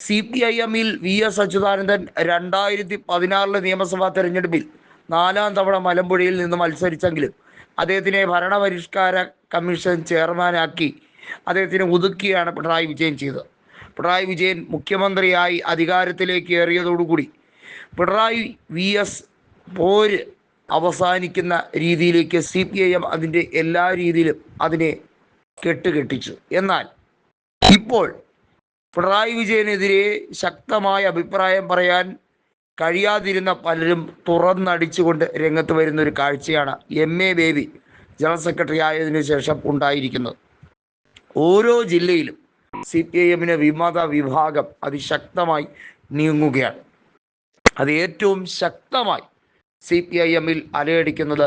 CPIM-ൽ VS Achuthanandan 2016 നിയമസഭാ തെരഞ്ഞെടുപ്പിൽ 4ാം തവണ മലമ്പുഴയിൽ നിന്ന് മത്സരിച്ചെങ്കിലും അദ്ദേഹത്തിനെ ഭരണപരിഷ്കാര കമ്മീഷൻ ചെയർമാനാക്കി അദ്ദേഹത്തിനെ ഒതുക്കിയാണ് പിണറായി വിജയൻ ചെയ്തത്. പിണറായി വിജയൻ മുഖ്യമന്ത്രിയായി അധികാരത്തിലേക്ക് ഏറിയതോടുകൂടി പിണറായി VS പോര് അവസാനിക്കുന്ന രീതിയിലേക്ക് CPIM അതിൻ്റെ എല്ലാ രീതിയിലും അതിനെ കെട്ടുകെട്ടിച്ചു. എന്നാൽ ഇപ്പോൾ പിണറായി വിജയനെതിരെ ശക്തമായ അഭിപ്രായം പറയാൻ കഴിയാതിരുന്ന പലരും തുറന്നടിച്ചുകൊണ്ട് രംഗത്ത് വരുന്ന ഒരു കാഴ്ചയാണ് MA ബേബി ജനറൽ സെക്രട്ടറി ആയതിനു ശേഷം ഉണ്ടായിരിക്കുന്നത്. ഓരോ ജില്ലയിലും CPIM-ന് വിമത വിഭാഗം അതിശക്തമായി നീങ്ങുകയാണ്. അത് ഏറ്റവും ശക്തമായി CPIM-ൽ അലയടിക്കുന്നത്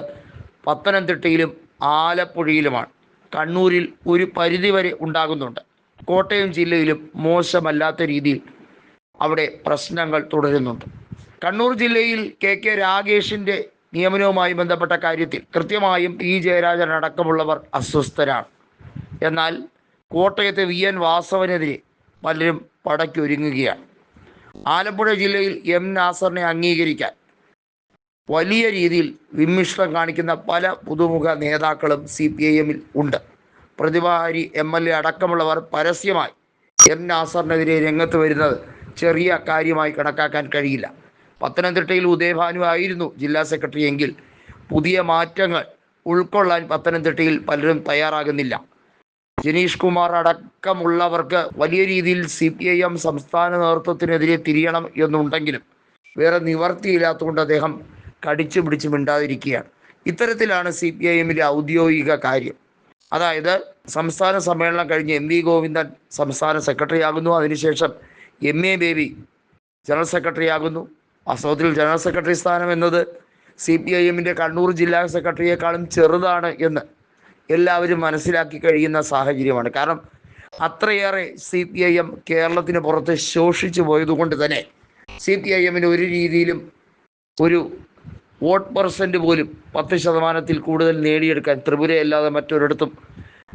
പത്തനംതിട്ടയിലും ആലപ്പുഴയിലുമാണ്. കണ്ണൂരിൽ ഒരു പരിധിവരെ ഉണ്ടാകുന്നുണ്ട്. കോട്ടയം ജില്ലയിലും മോശമല്ലാത്ത രീതിയിൽ അവിടെ പ്രശ്നങ്ങൾ തുടരുന്നുണ്ട്. കണ്ണൂർ ജില്ലയിൽ KK രാഗേഷിൻ്റെ നിയമനവുമായി ബന്ധപ്പെട്ട കാര്യത്തിൽ കൃത്യമായും P ജയരാജൻ അടക്കമുള്ളവർ അസ്വസ്ഥരാണ്. എന്നാൽ കോട്ടയത്തെ VN വാസവനെതിരെ പലരും പടയ്ക്കൊരുങ്ങുകയാണ്. ആലപ്പുഴ ജില്ലയിൽ M നാസറിനെ അംഗീകരിക്കാൻ വലിയ രീതിയിൽ വിമ്മിഷ്ടം കാണിക്കുന്ന പല പുതുമുഖ നേതാക്കളും CPIM-ൽ ഉണ്ട്. പ്രതിഭാരി MLA അടക്കമുള്ളവർ പരസ്യമായി M നാസറിനെതിരെ രംഗത്ത് വരുന്നത് ചെറിയ കാര്യമായി കണക്കാക്കാൻ കഴിയില്ല. പത്തനംതിട്ടയിൽ ഉദയഭാനു ആയിരുന്നു ജില്ലാ സെക്രട്ടറി എങ്കിൽ പുതിയ മാറ്റങ്ങൾ ഉൾക്കൊള്ളാൻ പത്തനംതിട്ടയിൽ പലരും തയ്യാറാകുന്നില്ല. ജനീഷ് കുമാർ അടക്കമുള്ളവർക്ക് വലിയ രീതിയിൽ CPIM സംസ്ഥാന നേതൃത്വത്തിനെതിരെ തിരിയണം എന്നുണ്ടെങ്കിലും വേറെ നിവർത്തിയില്ലാത്തതുകൊണ്ട് അദ്ദേഹം കടിച്ചു പിടിച്ച് മിണ്ടാതിരിക്കുകയാണ്. ഇത്തരത്തിലാണ് CPIM-ലെ ഔദ്യോഗിക കാര്യം. അതായത് സംസ്ഥാന സമ്മേളനം കഴിഞ്ഞ് MV ഗോവിന്ദൻ സംസ്ഥാന സെക്രട്ടറി ആകുന്നു. അതിനുശേഷം MA ബേബി ജനറൽ സെക്രട്ടറി ആകുന്നു. വാസ്തവത്തിൽ ജനറൽ സെക്രട്ടറി സ്ഥാനം എന്നത് CPIM-ൻ്റെ കണ്ണൂർ ജില്ലാ സെക്രട്ടറിയേക്കാളും ചെറുതാണ് എന്ന് എല്ലാവരും മനസ്സിലാക്കി കഴിയുന്ന സാഹചര്യമാണ്. കാരണം അത്രയേറെ CPIM കേരളത്തിന് പുറത്ത് ശോഷിച്ചു പോയതുകൊണ്ട് തന്നെ CPIM-ന് ഒരു രീതിയിലും ഒരു വോട്ട് പെർസെൻറ്റ് പോലും 10% കൂടുതൽ നേടിയെടുക്കാൻ ത്രിപുരയല്ലാതെ മറ്റൊരിടത്തും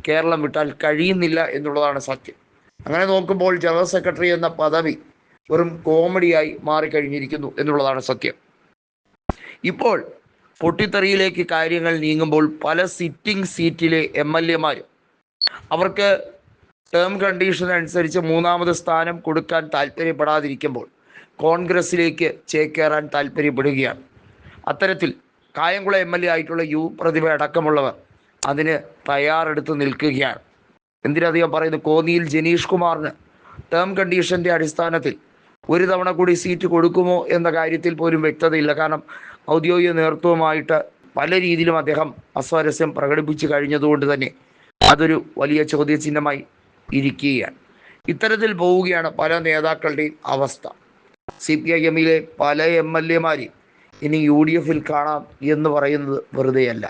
കേരളം വിട്ടാൽ കഴിയുന്നില്ല എന്നുള്ളതാണ് സത്യം. അങ്ങനെ നോക്കുമ്പോൾ ജനറൽ സെക്രട്ടറി എന്ന പദവി വെറും കോമഡിയായി മാറിക്കഴിഞ്ഞിരിക്കുന്നു എന്നുള്ളതാണ് സത്യം. ഇപ്പോൾ പൊട്ടിത്തെറിയിലേക്ക് കാര്യങ്ങൾ നീങ്ങുമ്പോൾ പല സിറ്റിംഗ് സീറ്റിലെ MLA-മാരും അവർക്ക് ടേം കണ്ടീഷൻ അനുസരിച്ച് 3ാമത് സ്ഥാനം കൊടുക്കാൻ താല്പര്യപ്പെടാതിരിക്കുമ്പോൾ കോൺഗ്രസ്സിലേക്ക് ചേക്കേറാൻ താല്പര്യപ്പെടുകയാണ്. അത്തരത്തിൽ കായംകുളം MLA ആയിട്ടുള്ള U പ്രതിഭ അടക്കമുള്ളവർ അതിന് തയ്യാറെടുത്ത് നിൽക്കുകയാണ്. എന്തിനധികം പറയുന്നു, കോന്നിയിൽ ജനീഷ് കുമാറിന് ടേം കണ്ടീഷൻ്റെ അടിസ്ഥാനത്തിൽ ഒരു തവണ കൂടി സീറ്റ് കൊടുക്കുമോ എന്ന കാര്യത്തിൽ പോലും വ്യക്തതയില്ല. കാരണം ഔദ്യോഗിക നേതൃത്വവുമായിട്ട് പല രീതിയിലും അദ്ദേഹം അസ്വാരസ്യം പ്രകടിപ്പിച്ചു കഴിഞ്ഞതുകൊണ്ട് തന്നെ അതൊരു വലിയ ചോദ്യചിഹ്നമായി ഇരിക്കുകയാണ്. ഇത്തരത്തിൽ പോവുകയാണ് പല നേതാക്കളുടെയും അവസ്ഥ. CPIM-ലെ പല MLA-മാരെയും ഇനി UDF-ൽ കാണാം എന്ന് പറയുന്നത് വെറുതെയല്ല.